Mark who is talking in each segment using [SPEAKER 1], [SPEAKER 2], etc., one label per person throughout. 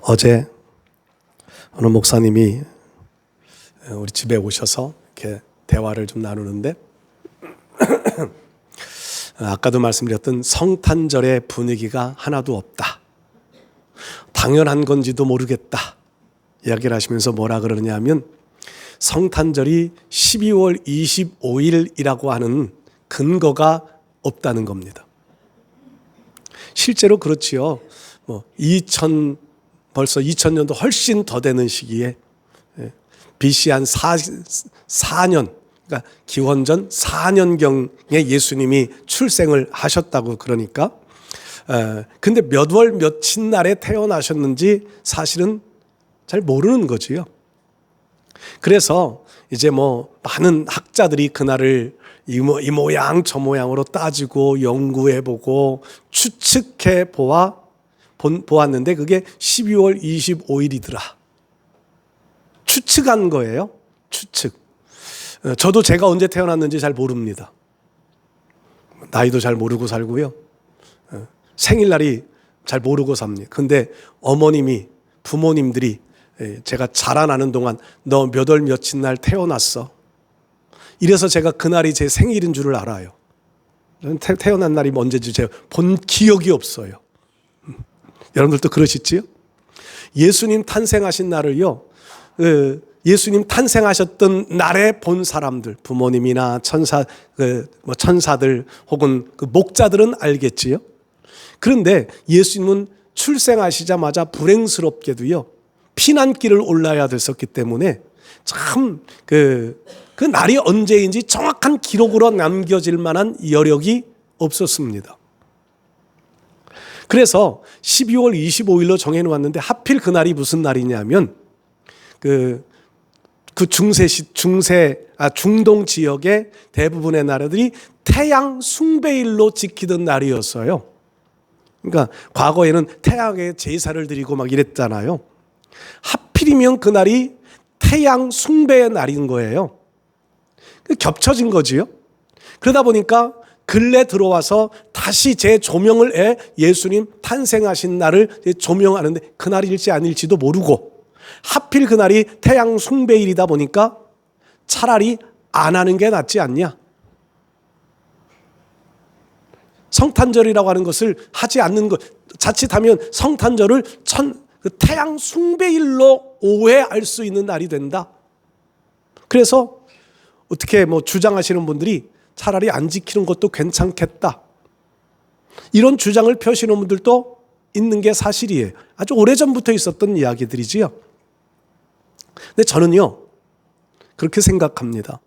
[SPEAKER 1] 어제 어느 목사님이 우리 집에 오셔서 이렇게 대화를 좀 나누는데 아까도 말씀드렸던 성탄절의 분위기가 하나도 없다. 당연한 건지도 모르겠다. 이야기를 하시면서 뭐라 그러냐 하면 성탄절이 12월 25일이라고 하는 근거가 없다는 겁니다. 실제로 그렇지요. 벌써 2000년도 훨씬 더 되는 시기에 BC 한 4년, 그러니까 기원전 4년경에 예수님이 출생을 하셨다고 그러니까 근데 몇 월 며칠 날에 태어나셨는지 사실은 잘 모르는 거지요. 그래서 이제 많은 학자들이 그날을 이 모양 저 모양으로 따지고 연구해보고 추측해 보았는데 그게 12월 25일이더라. 추측한 거예요. 추측. 저도 제가 언제 태어났는지 잘 모릅니다. 나이도 잘 모르고 살고요. 생일날이 잘 모르고 삽니다. 근데 부모님들이 제가 자라나는 동안 너 몇 월 며칠 날 태어났어. 이래서 제가 그날이 제 생일인 줄을 알아요. 태어난 날이 언제인지 제가 본 기억이 없어요. 여러분들도 그러시지요? 예수님 탄생하신 날을요, 예수님 탄생하셨던 날에 본 사람들, 부모님이나 천사들 혹은 그 목자들은 알겠지요? 그런데 예수님은 출생하시자마자 불행스럽게도요, 피난길을 올라야 됐었기 때문에 참 그 날이 언제인지 정확한 기록으로 남겨질 만한 여력이 없었습니다. 그래서 12월 25일로 정해놓았는데 하필 그날이 무슨 날이냐면 중동 지역의 대부분의 나라들이 태양 숭배일로 지키던 날이었어요. 그러니까 과거에는 태양에 제사를 드리고 막 이랬잖아요. 하필이면 그날이 태양 숭배의 날인 거예요. 겹쳐진 거지요. 그러다 보니까 근래 들어와서 다시 재조명을 해 예수님 탄생하신 날을 조명하는데 그날일지 아닐지도 모르고 하필 그날이 태양 숭배일이다 보니까 차라리 안 하는 게 낫지 않냐. 성탄절이라고 하는 것을 하지 않는 것, 자칫하면 성탄절을 태양 숭배일로 오해할 수 있는 날이 된다. 그래서 어떻게 주장하시는 분들이 차라리 안 지키는 것도 괜찮겠다. 이런 주장을 펴시는 분들도 있는 게 사실이에요. 아주 오래전부터 있었던 이야기들이지요. 근데 저는요, 그렇게 생각합니다.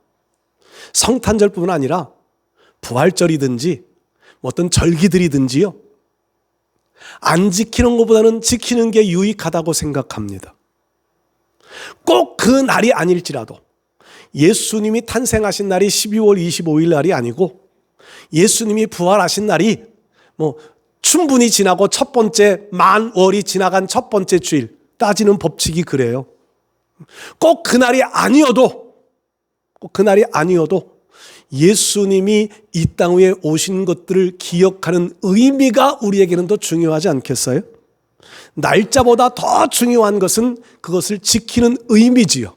[SPEAKER 1] 성탄절뿐만 아니라 부활절이든지 어떤 절기들이든지요, 안 지키는 것보다는 지키는 게 유익하다고 생각합니다. 꼭 그 날이 아닐지라도 예수님이 탄생하신 날이 12월 25일 날이 아니고 예수님이 부활하신 날이 충분히 지나고 첫 번째 만월이 지나간 첫 번째 주일, 따지는 법칙이 그래요. 꼭 그날이 아니어도 예수님이 이 땅 위에 오신 것들을 기억하는 의미가 우리에게는 더 중요하지 않겠어요? 날짜보다 더 중요한 것은 그것을 지키는 의미지요.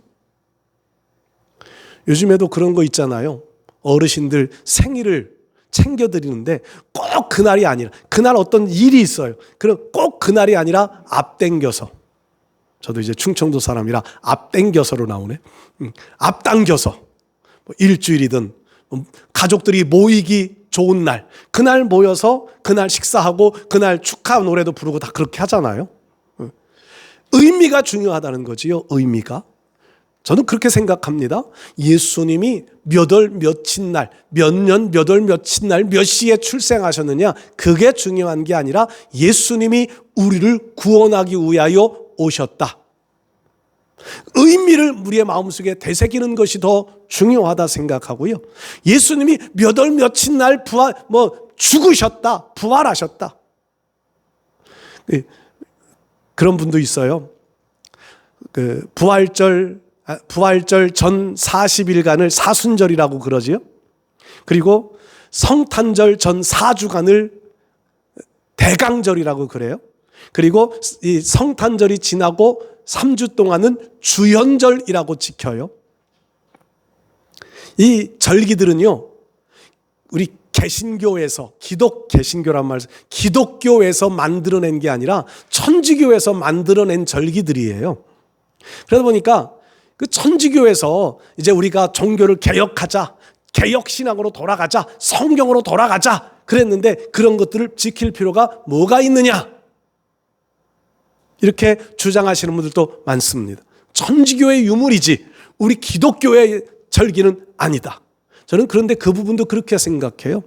[SPEAKER 1] 요즘에도 그런 거 있잖아요. 어르신들 생일을 챙겨드리는데 꼭 그날이 아니라, 그날 어떤 일이 있어요. 그럼 꼭 그날이 아니라 앞당겨서, 저도 이제 충청도 사람이라 앞당겨서로 나오네. 앞당겨서 일주일이든 가족들이 모이기 좋은 날, 그날 모여서 그날 식사하고 그날 축하 노래도 부르고 다 그렇게 하잖아요. 의미가 중요하다는 거지요. 의미가. 저는 그렇게 생각합니다. 예수님이 몇 월 며칠 날, 몇 년 몇 월 며칠 날, 몇 시에 출생하셨느냐, 그게 중요한 게 아니라 예수님이 우리를 구원하기 위하여 오셨다. 의미를 우리의 마음속에 되새기는 것이 더 중요하다 생각하고요. 예수님이 몇 월 며칠 날 죽으셨다, 부활하셨다. 그런 분도 있어요. 부활절 전 40일간을 사순절이라고 그러지요. 그리고 성탄절 전 4주간을 대강절이라고 그래요. 그리고 이 성탄절이 지나고 3주 동안은 주현절이라고 지켜요. 이 절기들은요, 우리 개신교에서, 개신교란 말, 기독교에서 만들어낸 게 아니라 천주교에서 만들어낸 절기들이에요. 그러다 보니까 그 천주교에서 이제 우리가 종교를 개혁하자, 개혁신앙으로 돌아가자, 성경으로 돌아가자 그랬는데 그런 것들을 지킬 필요가 뭐가 있느냐? 이렇게 주장하시는 분들도 많습니다. 천주교의 유물이지 우리 기독교의 절기는 아니다. 저는 그런데 그 부분도 그렇게 생각해요.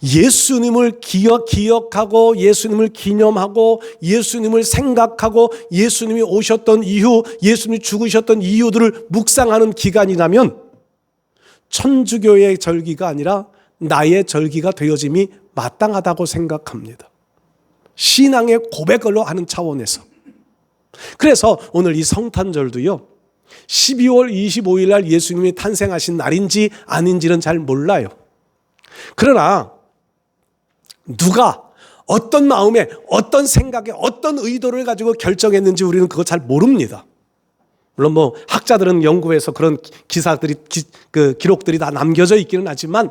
[SPEAKER 1] 예수님을 기억하고 예수님을 기념하고 예수님을 생각하고 예수님이 오셨던 이유, 예수님이 죽으셨던 이유들을 묵상하는 기간이라면 천주교의 절기가 아니라 나의 절기가 되어짐이 마땅하다고 생각합니다. 신앙의 고백을 하는 차원에서. 그래서 오늘 이 성탄절도요, 12월 25일 날 예수님이 탄생하신 날인지 아닌지는 잘 몰라요. 그러나 누가 어떤 마음에 어떤 생각에 어떤 의도를 가지고 결정했는지 우리는 그거 잘 모릅니다. 물론 뭐 학자들은 연구해서 그런 기사들이 기록들이 다 남겨져 있기는 하지만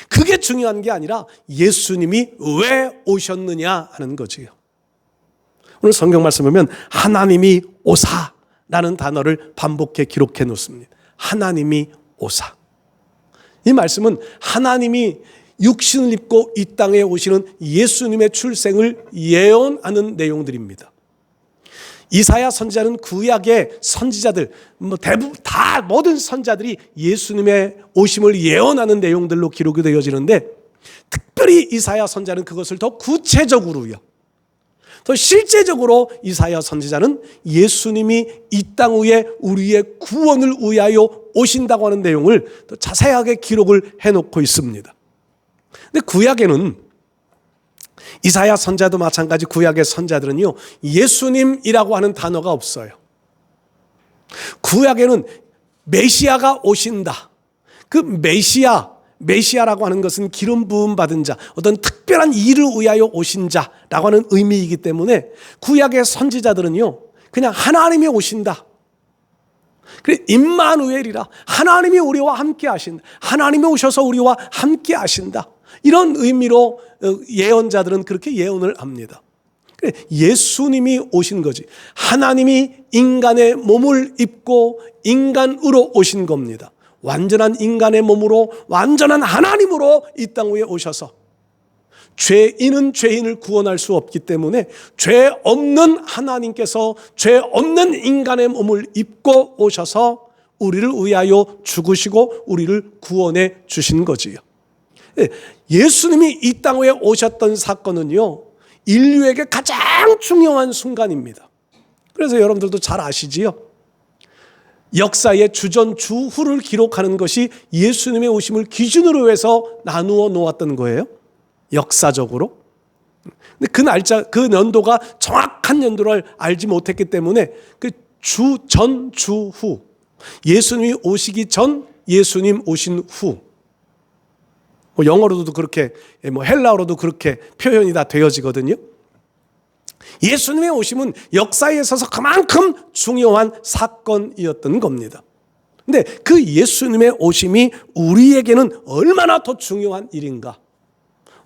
[SPEAKER 1] 그게 중요한 게 아니라 예수님이 왜 오셨느냐 하는 거지요. 오늘 성경 말씀 보면 하나님이 오사라는 단어를 반복해 기록해 놓습니다. 하나님이 오사. 이 말씀은 하나님이 육신을 입고 이 땅에 오시는 예수님의 출생을 예언하는 내용들입니다. 이사야 선지자는 구약의 선지자들, 대부분 다 모든 선지자들이 예수님의 오심을 예언하는 내용들로 기록이 되어지는데 특별히 이사야 선지자는 그것을 더 구체적으로요, 더 실제적으로 이사야 선지자는 예수님이 이 땅 위에 우리의 구원을 위하여 오신다고 하는 내용을 더 자세하게 기록을 해놓고 있습니다. 근데 구약에는 이사야 선지자도 마찬가지 구약의 선지자들은요, 예수님이라고 하는 단어가 없어요. 구약에는 메시아가 오신다. 그 메시아라고 하는 것은 기름 부음 받은 자, 어떤 특별한 일을 위하여 오신 자라고 하는 의미이기 때문에 구약의 선지자들은요, 그냥 하나님이 오신다. 그래, 임마누엘이라, 하나님이 우리와 함께 하신다. 하나님이 오셔서 우리와 함께 하신다. 이런 의미로 예언자들은 그렇게 예언을 합니다. 예수님이 오신 거지. 하나님이 인간의 몸을 입고 인간으로 오신 겁니다. 완전한 인간의 몸으로 완전한 하나님으로 이 땅 위에 오셔서 죄인은 죄인을 구원할 수 없기 때문에 죄 없는 하나님께서 죄 없는 인간의 몸을 입고 오셔서 우리를 위하여 죽으시고 우리를 구원해 주신 거지요. 예수님이 이 땅 위에 오셨던 사건은요, 인류에게 가장 중요한 순간입니다. 그래서 여러분들도 잘 아시지요? 역사의 주전 주후를 기록하는 것이 예수님의 오심을 기준으로 해서 나누어 놓았던 거예요. 역사적으로. 근데 그 날짜, 그 연도가 정확한 연도를 알지 못했기 때문에 그 전, 주, 후, 예수님이 오시기 전, 예수님 오신 후, 뭐 영어로도 그렇게, 뭐 헬라어로도 그렇게 표현이 다 되어지거든요. 예수님의 오심은 역사에 있어서 그만큼 중요한 사건이었던 겁니다. 근데 그 예수님의 오심이 우리에게는 얼마나 더 중요한 일인가?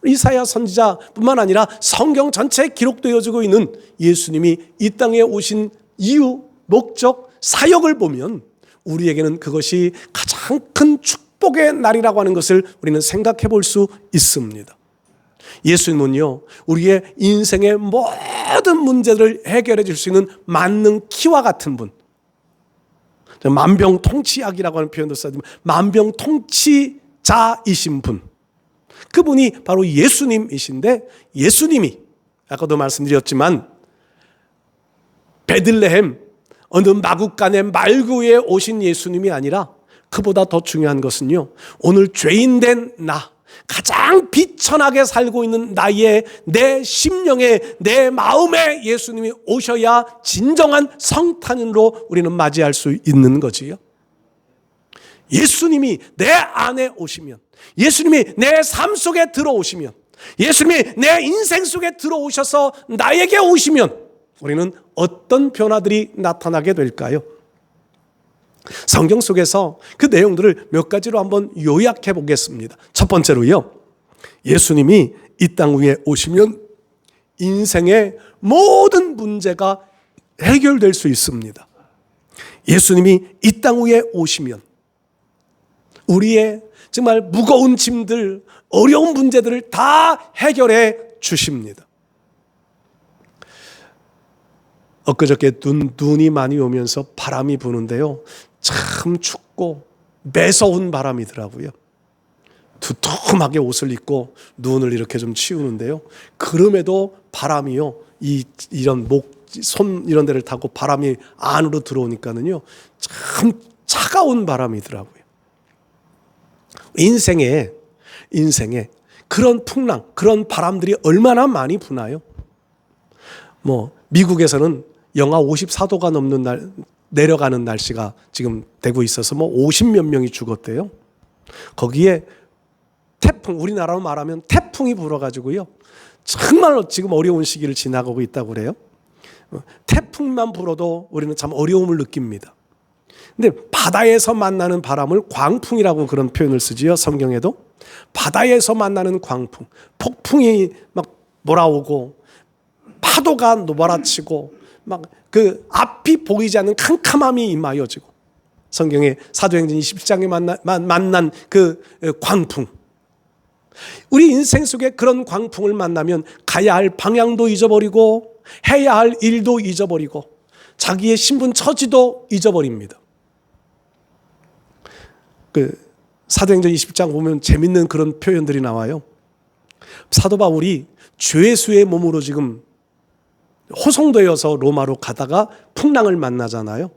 [SPEAKER 1] 이사야 선지자뿐만 아니라 성경 전체에 기록되어지고 있는 예수님이 이 땅에 오신 이유, 목적, 사역을 보면 우리에게는 그것이 가장 큰 축복의 날이라고 하는 것을 우리는 생각해 볼 수 있습니다. 예수님은요, 우리의 인생의 모든 문제들을 해결해 줄 수 있는 만능 키와 같은 분, 만병통치약이라고 하는 표현도 써지만 만병통치자이신 분, 그분이 바로 예수님이신데, 예수님이 아까도 말씀드렸지만 베들레헴 어느 마구간의 말구에 오신 예수님이 아니라 그보다 더 중요한 것은요, 오늘 죄인된 나, 가장 비천하게 살고 있는 나의 내 심령에, 내 마음에 예수님이 오셔야 진정한 성탄으로 우리는 맞이할 수 있는 거지요. 예수님이 내 안에 오시면, 예수님이 내 삶 속에 들어오시면, 예수님이 내 인생 속에 들어오셔서 나에게 오시면 우리는 어떤 변화들이 나타나게 될까요? 성경 속에서 그 내용들을 몇 가지로 한번 요약해 보겠습니다. 첫 번째로요, 예수님이 이 땅 위에 오시면 인생의 모든 문제가 해결될 수 있습니다. 예수님이 이 땅 위에 오시면 우리의 정말 무거운 짐들, 어려운 문제들을 다 해결해 주십니다. 엊그저께 눈이 많이 오면서 바람이 부는데요, 참 춥고 매서운 바람이더라고요. 두툼하게 옷을 입고 눈을 이렇게 좀 치우는데요, 그럼에도 바람이요, 이런 손 이런 데를 타고 바람이 안으로 들어오니까는요, 참 차가운 바람이더라고요. 인생에 그런 풍랑, 그런 바람들이 얼마나 많이 부나요? 미국에서는 영하 54도가 넘는 날, 내려가는 날씨가 지금 되고 있어서 50몇 명이 죽었대요. 거기에 태풍, 우리나라로 말하면 태풍이 불어가지고요, 정말로 지금 어려운 시기를 지나가고 있다고 그래요. 태풍만 불어도 우리는 참 어려움을 느낍니다. 근데 바다에서 만나는 바람을 광풍이라고 그런 표현을 쓰지요, 성경에도. 바다에서 만나는 광풍, 폭풍이 막 몰아오고 파도가 몰아치고 막 그 앞이 보이지 않는 캄캄함이 임하여지고, 성경의 사도행전 27장에 만난 그 광풍, 우리 인생 속에 그런 광풍을 만나면 가야 할 방향도 잊어버리고 해야 할 일도 잊어버리고 자기의 신분 처지도 잊어버립니다. 사도행전 20장 보면 재밌는 그런 표현들이 나와요. 사도 바울이 죄수의 몸으로 지금 호송되어서 로마로 가다가 풍랑을 만나잖아요.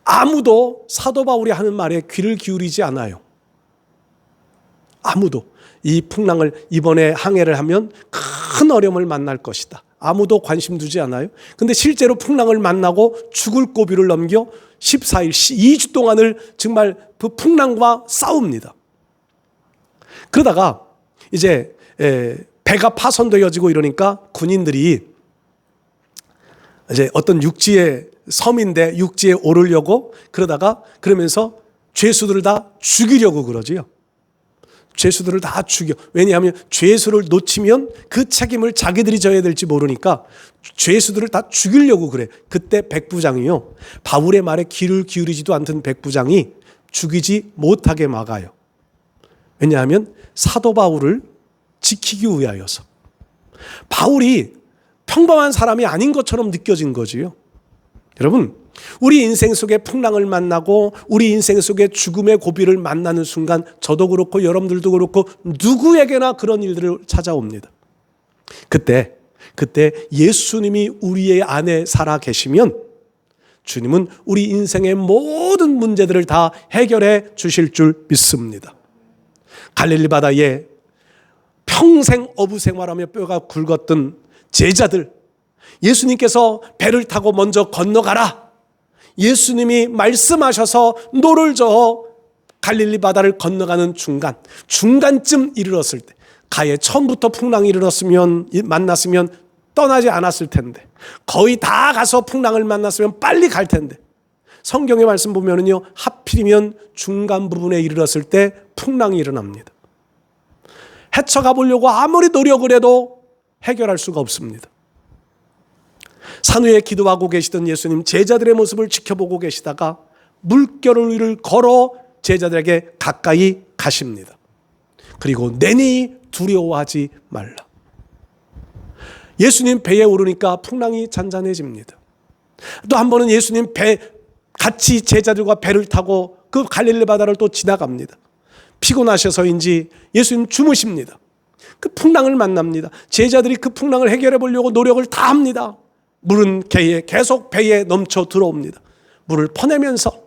[SPEAKER 1] 아무도 사도 바울이 하는 말에 귀를 기울이지 않아요. 아무도. 이 풍랑을 이번에 항해를 하면 큰 어려움을 만날 것이다, 아무도 관심 두지 않아요. 근데 실제로 풍랑을 만나고 죽을 고비를 넘겨 14일, 2주 동안을 정말 그 풍랑과 싸웁니다. 그러다가 이제 배가 파손되어지고 이러니까 군인들이 이제 어떤 육지의 섬인데 육지에 오르려고 그러면서 죄수들을 다 죽이려고 그러지요. 죄수들을 다 죽여. 왜냐하면 죄수를 놓치면 그 책임을 자기들이 져야 될지 모르니까 죄수들을 다 죽이려고 그래. 그때 백부장이요, 바울의 말에 귀를 기울이지도 않던 백부장이 죽이지 못하게 막아요. 왜냐하면 사도 바울을 지키기 위하여서. 바울이 평범한 사람이 아닌 것처럼 느껴진 거지요. 여러분, 우리 인생 속에 풍랑을 만나고 우리 인생 속에 죽음의 고비를 만나는 순간 저도 그렇고 여러분들도 그렇고 누구에게나 그런 일들을 찾아옵니다. 그때 예수님이 우리의 안에 살아 계시면 주님은 우리 인생의 모든 문제들을 다 해결해 주실 줄 믿습니다. 갈릴리 바다에 평생 어부 생활하며 뼈가 굵었던 제자들, 예수님께서 배를 타고 먼저 건너가라, 예수님이 말씀하셔서 노를 저어 갈릴리 바다를 건너가는 중간쯤 이르렀을 때, 가에 처음부터 풍랑이 만났으면 떠나지 않았을 텐데, 거의 다 가서 풍랑을 만났으면 빨리 갈 텐데, 성경의 말씀 보면은요, 하필이면 중간 부분에 이르렀을 때 풍랑이 일어납니다. 헤쳐가 보려고 아무리 노력을 해도 해결할 수가 없습니다. 산 위에 기도하고 계시던 예수님, 제자들의 모습을 지켜보고 계시다가 물결 위를 걸어 제자들에게 가까이 가십니다. 그리고 내니 두려워하지 말라. 예수님 배에 오르니까 풍랑이 잔잔해집니다. 또 한 번은 예수님 같이 제자들과 배를 타고 그 갈릴리 바다를 또 지나갑니다. 피곤하셔서인지 예수님 주무십니다. 그 풍랑을 만납니다. 제자들이 그 풍랑을 해결해 보려고 노력을 다 합니다. 물은 계속 배에 넘쳐 들어옵니다. 물을 퍼내면서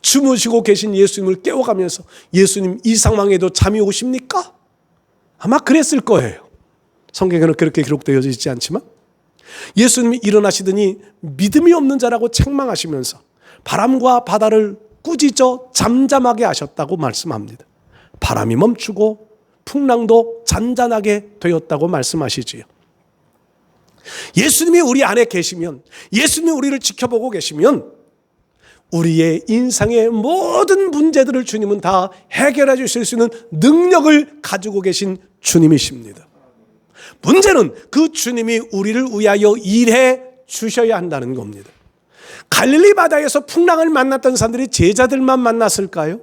[SPEAKER 1] 주무시고 계신 예수님을 깨워가면서, 예수님 이 상황에도 잠이 오십니까? 아마 그랬을 거예요. 성경에는 그렇게 기록되어 있지 않지만 예수님이 일어나시더니 믿음이 없는 자라고 책망하시면서 바람과 바다를 꾸짖어 잠잠하게 하셨다고 말씀합니다. 바람이 멈추고 풍랑도 잔잔하게 되었다고 말씀하시지요. 예수님이 우리 안에 계시면, 예수님이 우리를 지켜보고 계시면 우리의 인생의 모든 문제들을 주님은 다 해결해 주실 수 있는 능력을 가지고 계신 주님이십니다. 문제는 그 주님이 우리를 위하여 일해 주셔야 한다는 겁니다. 갈릴리 바다에서 풍랑을 만났던 사람들이 제자들만 만났을까요?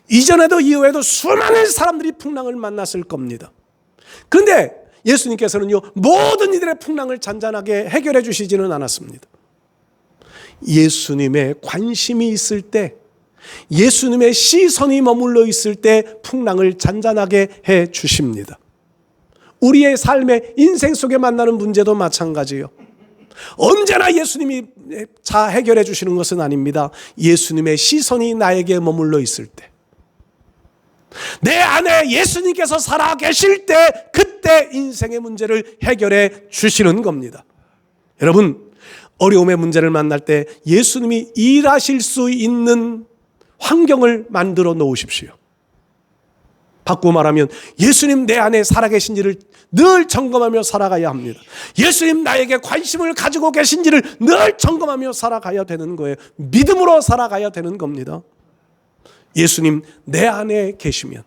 [SPEAKER 1] 이전에도 이후에도 수많은 사람들이 풍랑을 만났을 겁니다. 그런데 예수님께서는요, 모든 이들의 풍랑을 잔잔하게 해결해 주시지는 않았습니다. 예수님의 관심이 있을 때, 예수님의 시선이 머물러 있을 때 풍랑을 잔잔하게 해 주십니다. 우리의 삶의 인생 속에 만나는 문제도 마찬가지요. 언제나 예수님이 다 해결해 주시는 것은 아닙니다. 예수님의 시선이 나에게 머물러 있을 때, 내 안에 예수님께서 살아 계실 때, 그때 인생의 문제를 해결해 주시는 겁니다. 여러분, 어려움의 문제를 만날 때 예수님이 일하실 수 있는 환경을 만들어 놓으십시오. 바꾸고 말하면 예수님 내 안에 살아계신지를 늘 점검하며 살아가야 합니다. 예수님 나에게 관심을 가지고 계신지를 늘 점검하며 살아가야 되는 거예요. 믿음으로 살아가야 되는 겁니다. 예수님 내 안에 계시면,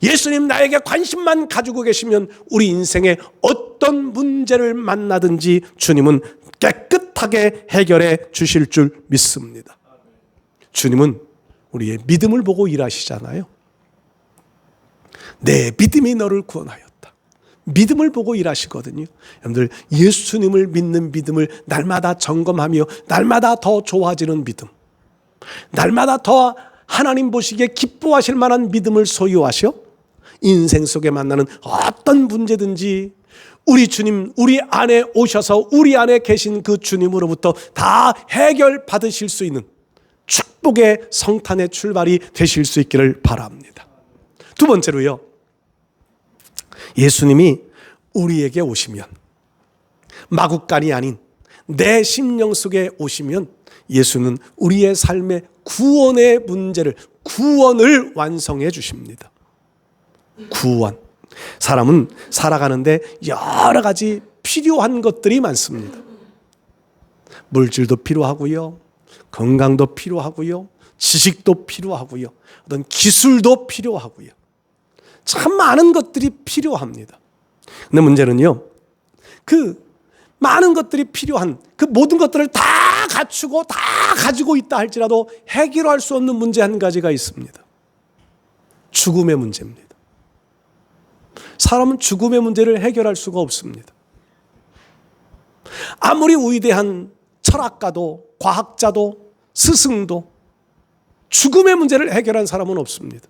[SPEAKER 1] 예수님 나에게 관심만 가지고 계시면 우리 인생에 어떤 문제를 만나든지 주님은 깨끗하게 해결해 주실 줄 믿습니다. 주님은 우리의 믿음을 보고 일하시잖아요. 내 믿음이 너를 구원하였다. 믿음을 보고 일하시거든요. 여러분들, 예수님을 믿는 믿음을 날마다 점검하며 날마다 더 좋아지는 믿음, 날마다 더 하나님 보시기에 기뻐하실 만한 믿음을 소유하셔 인생 속에 만나는 어떤 문제든지 우리 주님, 우리 안에 오셔서 우리 안에 계신 그 주님으로부터 다 해결 받으실 수 있는 축복의 성탄의 출발이 되실 수 있기를 바랍니다. 두 번째로요, 예수님이 우리에게 오시면, 마구간이 아닌 내 심령 속에 오시면 예수는 우리의 삶의 구원의 문제를, 구원을 완성해 주십니다. 구원. 사람은 살아가는데 여러 가지 필요한 것들이 많습니다. 물질도 필요하고요, 건강도 필요하고요, 지식도 필요하고요, 어떤 기술도 필요하고요. 참 많은 것들이 필요합니다. 근데 문제는요, 그 많은 것들이 필요한 그 모든 것들을 다 갖추고 다 가지고 있다 할지라도 해결할 수 없는 문제 한 가지가 있습니다. 죽음의 문제입니다. 사람은 죽음의 문제를 해결할 수가 없습니다. 아무리 위대한 철학가도 과학자도 스승도 죽음의 문제를 해결한 사람은 없습니다.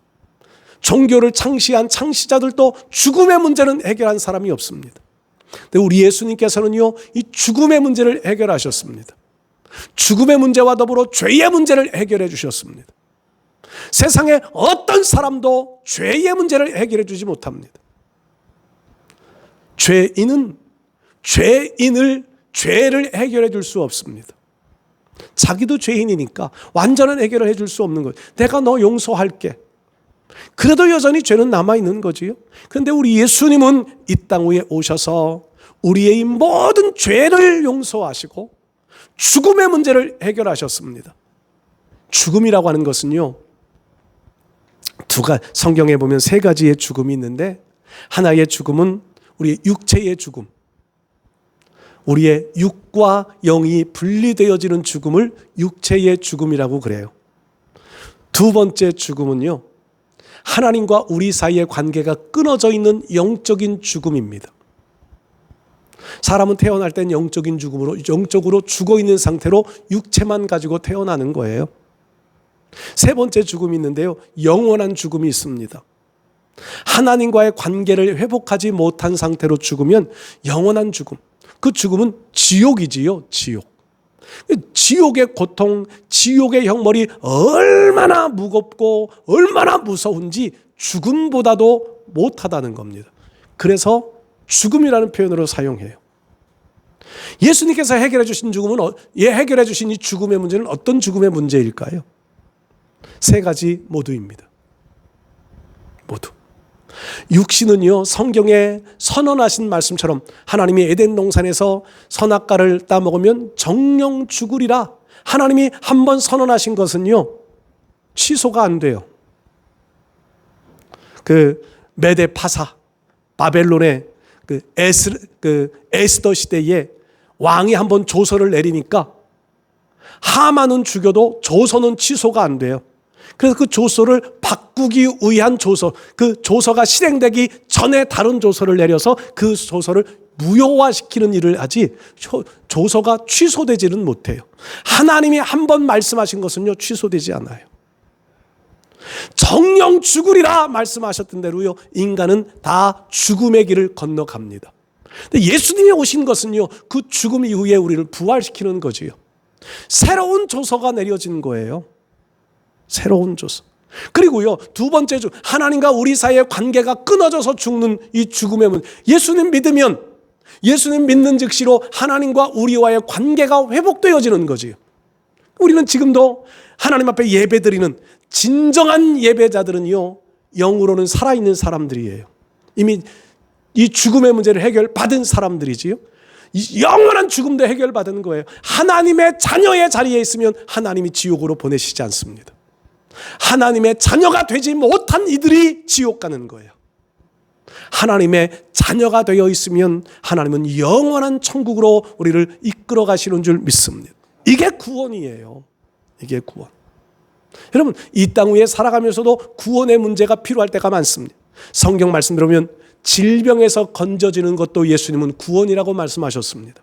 [SPEAKER 1] 종교를 창시한 창시자들도 죽음의 문제는 해결한 사람이 없습니다. 근데 우리 예수님께서는요, 이 죽음의 문제를 해결하셨습니다. 죽음의 문제와 더불어 죄의 문제를 해결해 주셨습니다. 세상에 어떤 사람도 죄의 문제를 해결해 주지 못합니다. 죄인은 죄를 해결해 줄 수 없습니다. 자기도 죄인이니까 완전한 해결을 해줄 수 없는 거예요. 내가 너 용서할게. 그래도 여전히 죄는 남아있는 거지요. 그런데 우리 예수님은 이 땅 위에 오셔서 우리의 이 모든 죄를 용서하시고 죽음의 문제를 해결하셨습니다. 죽음이라고 하는 것은요, 성경에 보면 세 가지의 죽음이 있는데, 하나의 죽음은 우리의 육체의 죽음, 우리의 육과 영이 분리되어지는 죽음을 육체의 죽음이라고 그래요. 두 번째 죽음은요, 하나님과 우리 사이의 관계가 끊어져 있는 영적인 죽음입니다. 사람은 태어날 땐 영적인 죽음으로, 영적으로 죽어 있는 상태로 육체만 가지고 태어나는 거예요. 세 번째 죽음이 있는데요, 영원한 죽음이 있습니다. 하나님과의 관계를 회복하지 못한 상태로 죽으면 영원한 죽음, 그 죽음은 지옥이지요. 지옥의 고통, 지옥의 형벌이 얼마나 무겁고 얼마나 무서운지 죽음보다도 못하다는 겁니다. 그래서 죽음이라는 표현으로 사용해요. 예수님께서 해결해 주신 죽음은, 해결해 주신 이 죽음의 문제는 어떤 죽음의 문제일까요? 세 가지 모두입니다. 모두. 육신은요, 성경에 선언하신 말씀처럼 하나님이 에덴 동산에서 선악과를 따먹으면 정령 죽으리라. 하나님이 한번 선언하신 것은요, 취소가 안 돼요. 그 메데 파사, 바벨론의 에스더 시대에 왕이 한번 조서를 내리니까 하만은 죽여도 조서는 취소가 안 돼요. 그래서 그 조서를 바꾸기 위한 조서, 그 조서가 실행되기 전에 다른 조서를 내려서 그 조서를 무효화시키는 일을 하지 조서가 취소되지는 못해요. 하나님이 한번 말씀하신 것은요, 취소되지 않아요. 정령 죽으리라 말씀하셨던 대로요, 인간은 다 죽음의 길을 건너갑니다. 근데 예수님이 오신 것은요, 그 죽음 이후에 우리를 부활시키는 거지요. 새로운 조서가 내려진 거예요. 새로운 조서. 그리고요, 두 번째 하나님과 우리 사이의 관계가 끊어져서 죽는 이 죽음의 문제. 예수님 믿으면, 예수님 믿는 즉시로 하나님과 우리와의 관계가 회복되어지는 거지요. 우리는 지금도 하나님 앞에 예배드리는 진정한 예배자들은요, 영으로는 살아있는 사람들이에요. 이미 이 죽음의 문제를 해결받은 사람들이지요. 영원한 죽음도 해결받은 거예요. 하나님의 자녀의 자리에 있으면 하나님이 지옥으로 보내시지 않습니다. 하나님의 자녀가 되지 못한 이들이 지옥 가는 거예요. 하나님의 자녀가 되어 있으면 하나님은 영원한 천국으로 우리를 이끌어 가시는 줄 믿습니다. 이게 구원이에요. 이게 구원. 여러분, 이 땅 위에 살아가면서도 구원의 문제가 필요할 때가 많습니다. 성경 말씀 들으면 질병에서 건져지는 것도 예수님은 구원이라고 말씀하셨습니다.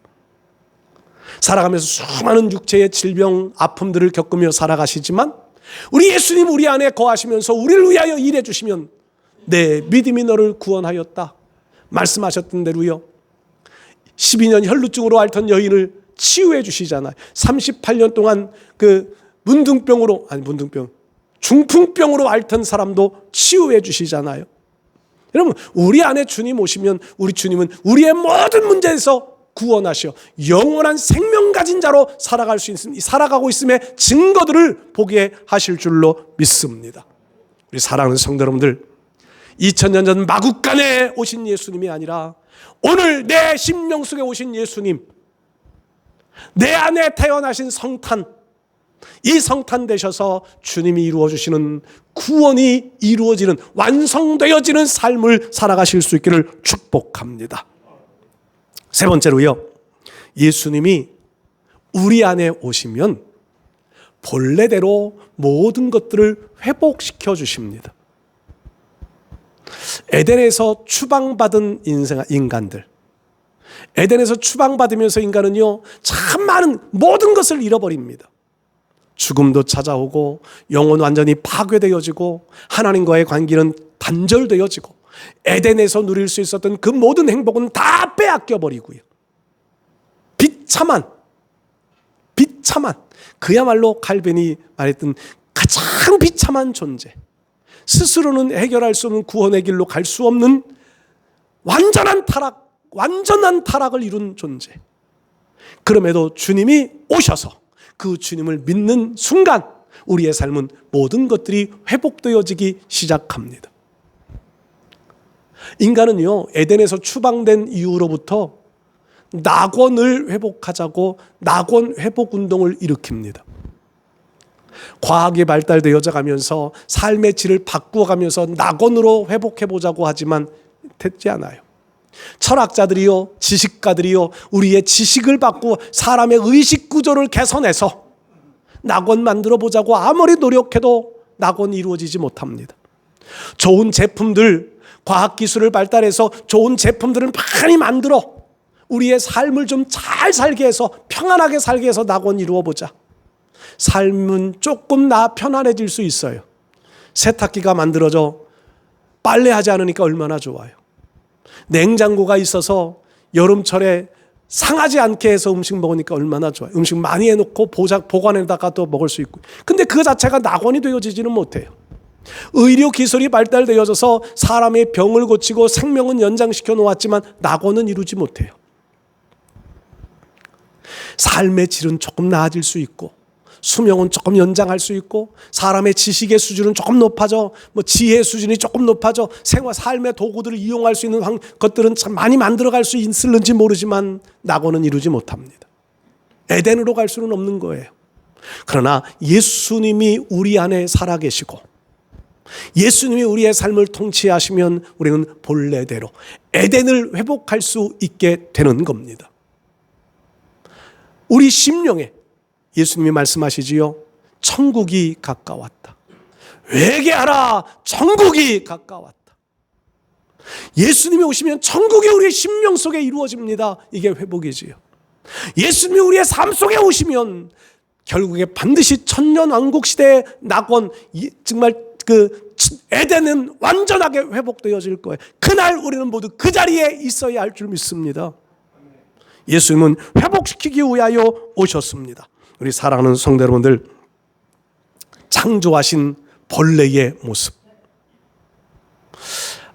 [SPEAKER 1] 살아가면서 수많은 육체의 질병, 아픔들을 겪으며 살아가시지만 우리 예수님 우리 안에 거하시면서 우리를 위하여 일해 주시면 내 믿음이 너를 구원하였다 말씀하셨던 대로요, 12년 혈루증으로 앓던 여인을 치유해 주시잖아요. 38년 동안 그 중풍병으로 앓던 사람도 치유해 주시잖아요. 여러분, 우리 안에 주님 오시면 우리 주님은 우리의 모든 문제에서 구원하셔 영원한 생명 가진 자로 살아가고 있음의 증거들을 보게 하실 줄로 믿습니다. 우리 사랑하는 성도 여러분들, 2000년 전 마국간에 오신 예수님이 아니라 오늘 내 심령 속에 오신 예수님, 내 안에 태어나신 성탄, 이 성탄 되셔서 주님이 이루어주시는 구원이 이루어지는, 완성되어지는 삶을 살아가실 수 있기를 축복합니다. 세 번째로요, 예수님이 우리 안에 오시면 본래대로 모든 것들을 회복시켜 주십니다. 에덴에서 추방받은 인간들, 에덴에서 추방받으면서 인간은요, 참 많은 모든 것을 잃어버립니다. 죽음도 찾아오고 영혼 완전히 파괴되어지고 하나님과의 관계는 단절되어지고 에덴에서 누릴 수 있었던 그 모든 행복은 다 빼앗겨 버리고요. 비참한 그야말로 칼빈이 말했던 가장 비참한 존재, 스스로는 해결할 수 없는 구원의 길로 갈 수 없는 완전한 타락을 이룬 존재. 그럼에도 주님이 오셔서 그 주님을 믿는 순간 우리의 삶은 모든 것들이 회복되어지기 시작합니다. 인간은요, 에덴에서 추방된 이후로부터 낙원을 회복하자고 낙원 회복 운동을 일으킵니다. 과학이 발달되어져 가면서 삶의 질을 바꾸어가면서 낙원으로 회복해보자고 하지만 되지 않아요. 철학자들이요, 지식가들이요, 우리의 지식을 바꾸어 사람의 의식 구조를 개선해서 낙원 만들어 보자고 아무리 노력해도 낙원이 이루어지지 못합니다. 좋은 제품들, 과학기술을 발달해서 좋은 제품들을 많이 만들어 우리의 삶을 좀 잘 살게 해서, 평안하게 살게 해서 낙원 이루어 보자. 삶은 조금 편안해질 수 있어요. 세탁기가 만들어져 빨래하지 않으니까 얼마나 좋아요. 냉장고가 있어서 여름철에 상하지 않게 해서 음식 먹으니까 얼마나 좋아요. 음식 많이 해놓고 보관해다가 또 먹을 수 있고. 근데 그 자체가 낙원이 되어지지는 못해요. 의료 기술이 발달되어져서 사람의 병을 고치고 생명은 연장시켜 놓았지만 낙원은 이루지 못해요. 삶의 질은 조금 나아질 수 있고 수명은 조금 연장할 수 있고, 사람의 지식의 수준은 조금 높아져, 지혜의 수준이 조금 높아져, 삶의 도구들을 이용할 수 있는 것들은 참 많이 만들어갈 수 있을는지 모르지만 낙원은 이루지 못합니다. 에덴으로 갈 수는 없는 거예요. 그러나 예수님이 우리 안에 살아계시고 예수님이 우리의 삶을 통치하시면 우리는 본래대로 에덴을 회복할 수 있게 되는 겁니다. 우리 심령에 예수님이 말씀하시지요. 천국이 가까웠다. 회개하라. 천국이 가까웠다. 예수님이 오시면 천국이 우리의 심령 속에 이루어집니다. 이게 회복이지요. 예수님이 우리의 삶 속에 오시면 결국에 반드시 천년왕국 시대의 낙원, 정말 그 에덴은 완전하게 회복되어질 거예요. 그날 우리는 모두 그 자리에 있어야 할 줄 믿습니다. 예수님은 회복시키기 위하여 오셨습니다. 우리 사랑하는 성도 여러분들, 창조하신 본래의 모습,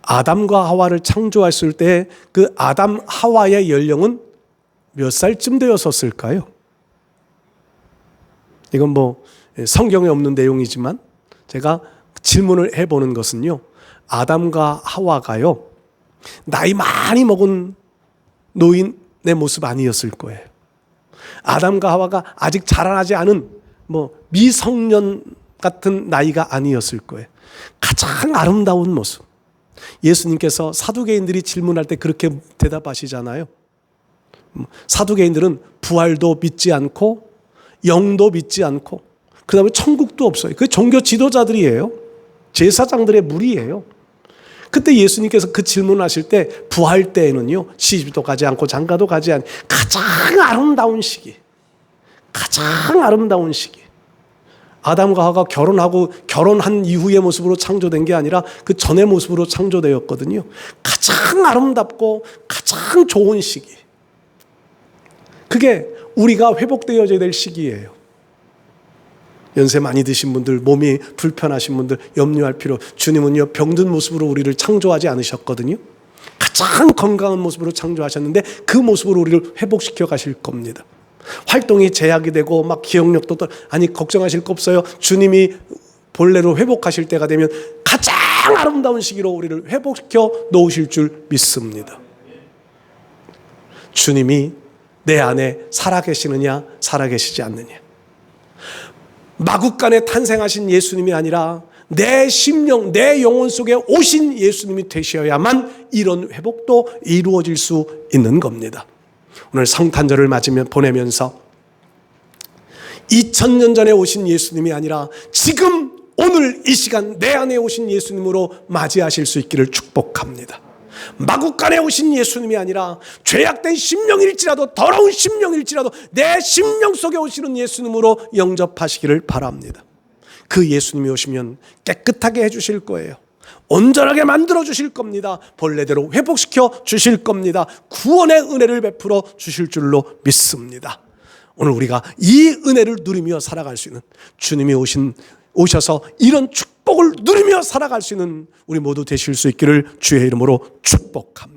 [SPEAKER 1] 아담과 하와를 창조했을 때 그 아담 하와의 연령은 몇 살쯤 되었었을까요? 이건 성경에 없는 내용이지만 제가 질문을 해보는 것은요, 아담과 하와가요 나이 많이 먹은 노인의 모습 아니었을 거예요. 아담과 하와가 아직 자라나지 않은 미성년 같은 나이가 아니었을 거예요. 가장 아름다운 모습. 예수님께서 사두개인들이 질문할 때 그렇게 대답하시잖아요. 사두개인들은 부활도 믿지 않고 영도 믿지 않고 그 다음에 천국도 없어요. 그게 종교 지도자들이에요. 제사장들의 무리예요. 그때 예수님께서 그 질문을 하실 때 부활 때에는요 시집도 가지 않고 장가도 가지 않고 가장 아름다운 시기, 가장 아름다운 시기, 아담과 하와가 결혼한 이후의 모습으로 창조된 게 아니라 그 전의 모습으로 창조되었거든요. 가장 아름답고 가장 좋은 시기, 그게 우리가 회복되어져야 될 시기예요. 연세 많이 드신 분들, 몸이 불편하신 분들 염려할 필요. 주님은요 병든 모습으로 우리를 창조하지 않으셨거든요. 가장 건강한 모습으로 창조하셨는데 그 모습으로 우리를 회복시켜 가실 겁니다. 활동이 제약이 되고 기억력도 걱정하실 거 없어요. 주님이 본래로 회복하실 때가 되면 가장 아름다운 시기로 우리를 회복시켜 놓으실 줄 믿습니다. 주님이 내 안에 살아계시느냐 살아계시지 않느냐. 마구간에 탄생하신 예수님이 아니라 내 심령, 내 영혼 속에 오신 예수님이 되셔야만 이런 회복도 이루어질 수 있는 겁니다. 오늘 성탄절을 보내면서 2000년 전에 오신 예수님이 아니라 지금 오늘 이 시간 내 안에 오신 예수님으로 맞이하실 수 있기를 축복합니다. 마구간에 오신 예수님이 아니라 죄악된 심령일지라도 더러운 심령일지라도 내 심령 속에 오시는 예수님으로 영접하시기를 바랍니다. 그 예수님이 오시면 깨끗하게 해주실 거예요. 온전하게 만들어 주실 겁니다. 본래대로 회복시켜 주실 겁니다. 구원의 은혜를 베풀어 주실 줄로 믿습니다. 오늘 우리가 이 은혜를 누리며 살아갈 수 있는, 주님이 오셔서 이런 축복을 누리며 살아갈 수 있는 우리 모두 되실 수 있기를 주의 이름으로 축복합니다.